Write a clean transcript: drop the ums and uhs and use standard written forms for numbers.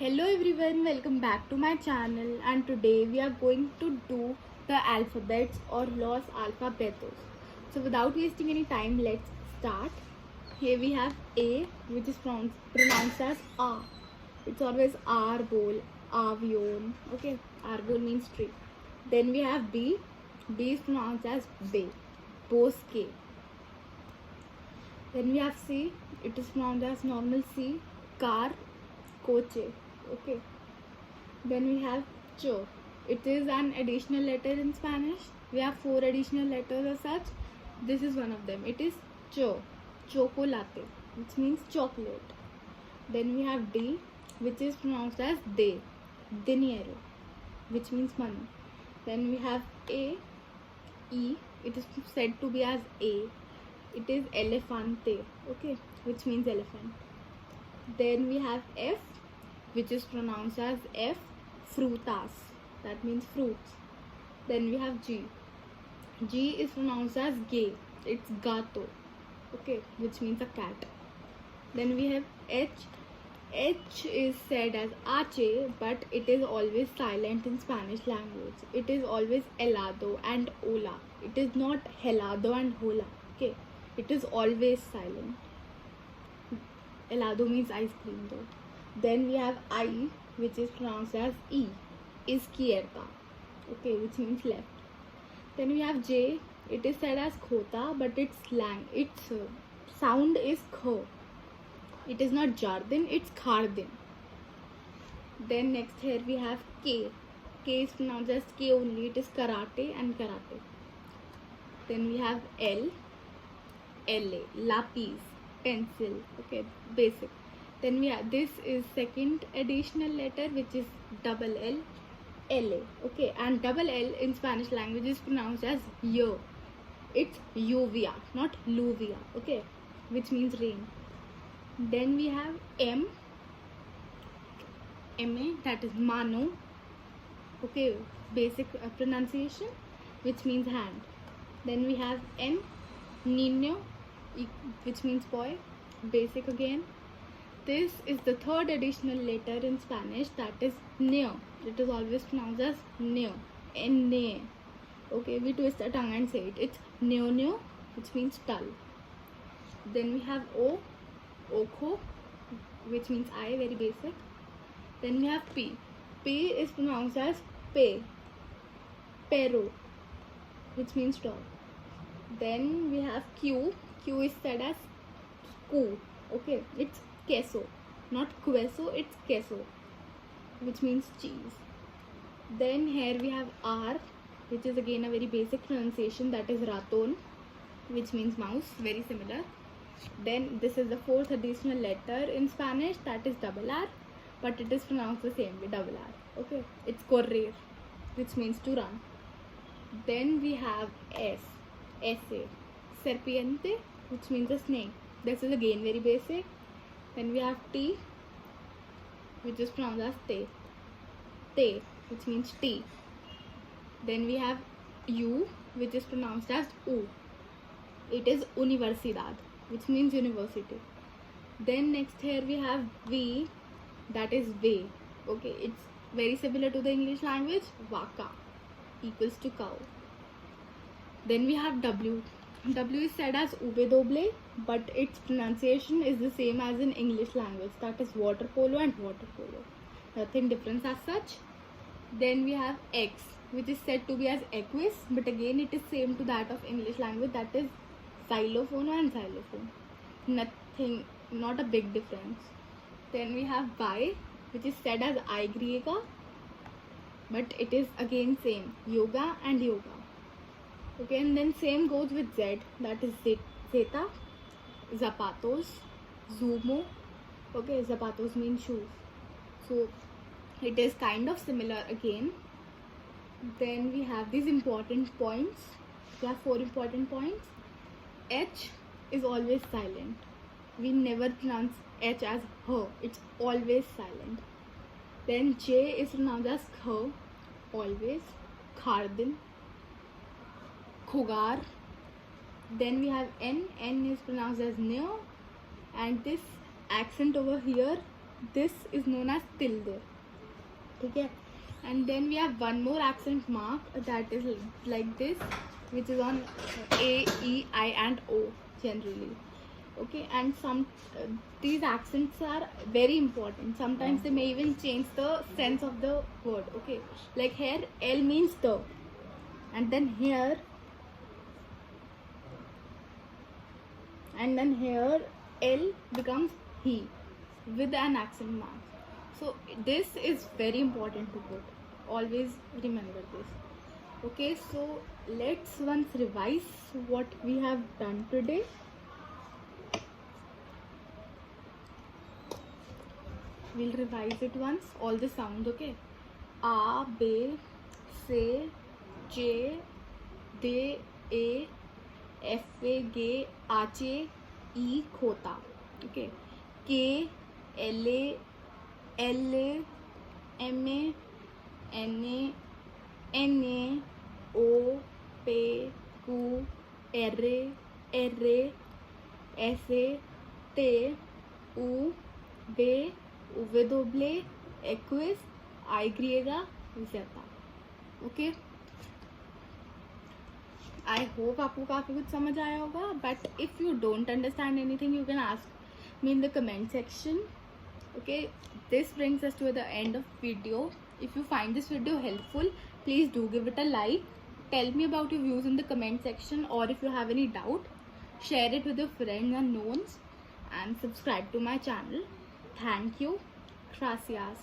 Hello everyone, welcome back to my channel, and today we are going to do the alphabets or los alfabetos. So without wasting any time, let's start. Here we have A, which is pronounced as A. It's always arbol, avion. Okay, arbol means tree. Then we have B. B is pronounced as be, bosque. Then we have C. It is pronounced as normal C, car, coche. Okay. Then we have cho. It is an additional letter in Spanish. We have 4 additional letters as such. This is one of them. It is cho, chocolate, which means chocolate. Then we have D, which is pronounced as de, dinero, which means money. Then we have A, E. It is said to be as A. It is elefante, okay, which means elephant. Then we have F, which is pronounced as F, frutas, that means fruits. Then we have G. G is pronounced as gay, it's gato, okay, which means a cat. Then we have H. H is said as ache, but it is always silent in Spanish language. It is always helado and hola. It is not helado and hola, okay. It is always silent. Helado means ice cream though. Then we have I, which is pronounced as E, izquierda, okay, which means left. Then we have J. It is said as khota, but its slang, its sound is kh. It is not jardin, it's khardin. Then next here we have K. K is pronounced as K only. It is karate and karate. Then we have L. LA, lapis, pencil, okay, basic. Then we have, this is second additional letter, which is double L, LA, okay, and double L in Spanish language is pronounced as yo. It's lluvia, not lluvia, okay, which means rain. Then we have M, MA, that is mano, okay, basic pronunciation, which means hand. Then we have N, niño, which means boy, basic again. This is the third additional letter in Spanish, that is neo. It is always pronounced as neo, N-ne. Okay, we twist the tongue and say it. It's neo, which means tull. Then we have O, ojo, which means eye, very basic. Then we have P. P is pronounced as pe, pero, which means dog. Then we have Q. Q is said as ku, okay, it's queso, not queso, it's queso, which means cheese. Then here we have R, which is again a very basic pronunciation, that is raton, which means mouse, very similar. Then this is the fourth additional letter in Spanish, that is double R, but it is pronounced the same way, double R, okay, it's correr, which means to run. Then we have S, ese, serpiente, which means a snake. This is again very basic. Then we have T, which is pronounced as te, which means tea. Then we have U, which is pronounced as u. It is universidad, which means university. Then next here we have V, that is ve, okay, it's very similar to the English language, vaca, equals to cow. Then we have W. W is said as ube doble, but its pronunciation is the same as in English language, that is water polo and water polo. Nothing different as such. Then we have X, which is said to be as equus, but again it is same to that of English language, that is xylophone and xylophone. Nothing, not a big difference. Then we have Y, which is said as I griega, but it is again same, yoga and yoga. Okay, and then same goes with Z, that is zeta, zapatos, zumo. Okay, zapatos mean shoes, so it is kind of similar again. Then we have these important points. We have 4 important points. H is always silent. We never pronounce H as her. It's always silent. Then J is pronounced as kh, always. Khardin, Khogar. Then we have N. N is pronounced as neo, and this accent over here this is known as tilde. Okay, and then we have one more accent mark that is like this, which is on A, E, I and O generally. Okay, and some these accents are very important. Sometimes they may even change the sense of the word. Okay, like here L means the, and then here L becomes he with an accent mark. So this is very important to put. Always remember this. Okay, so let's once revise what we have done today. We'll revise it once, all the sounds. Okay, A, B, C, J, D, A, F, A, G, Ache, E, खोता. Okay, K, L, A, L, A, M, A, N, A, N, A, O, P, Q, R, R, S, T, U, B, V doble, Equus, I griega, Z. Okay. I hope आपको काफ़ी कुछ समझ आया होगा. But if you don't understand anything, you can ask me in the comment section. Okay, this brings us to the end of video. If you find this video helpful, please do give it a like. Tell me about your views in the comment section, or if you have any doubt, share it with your friends and knowns, and subscribe to my channel. Thank you. Gracias.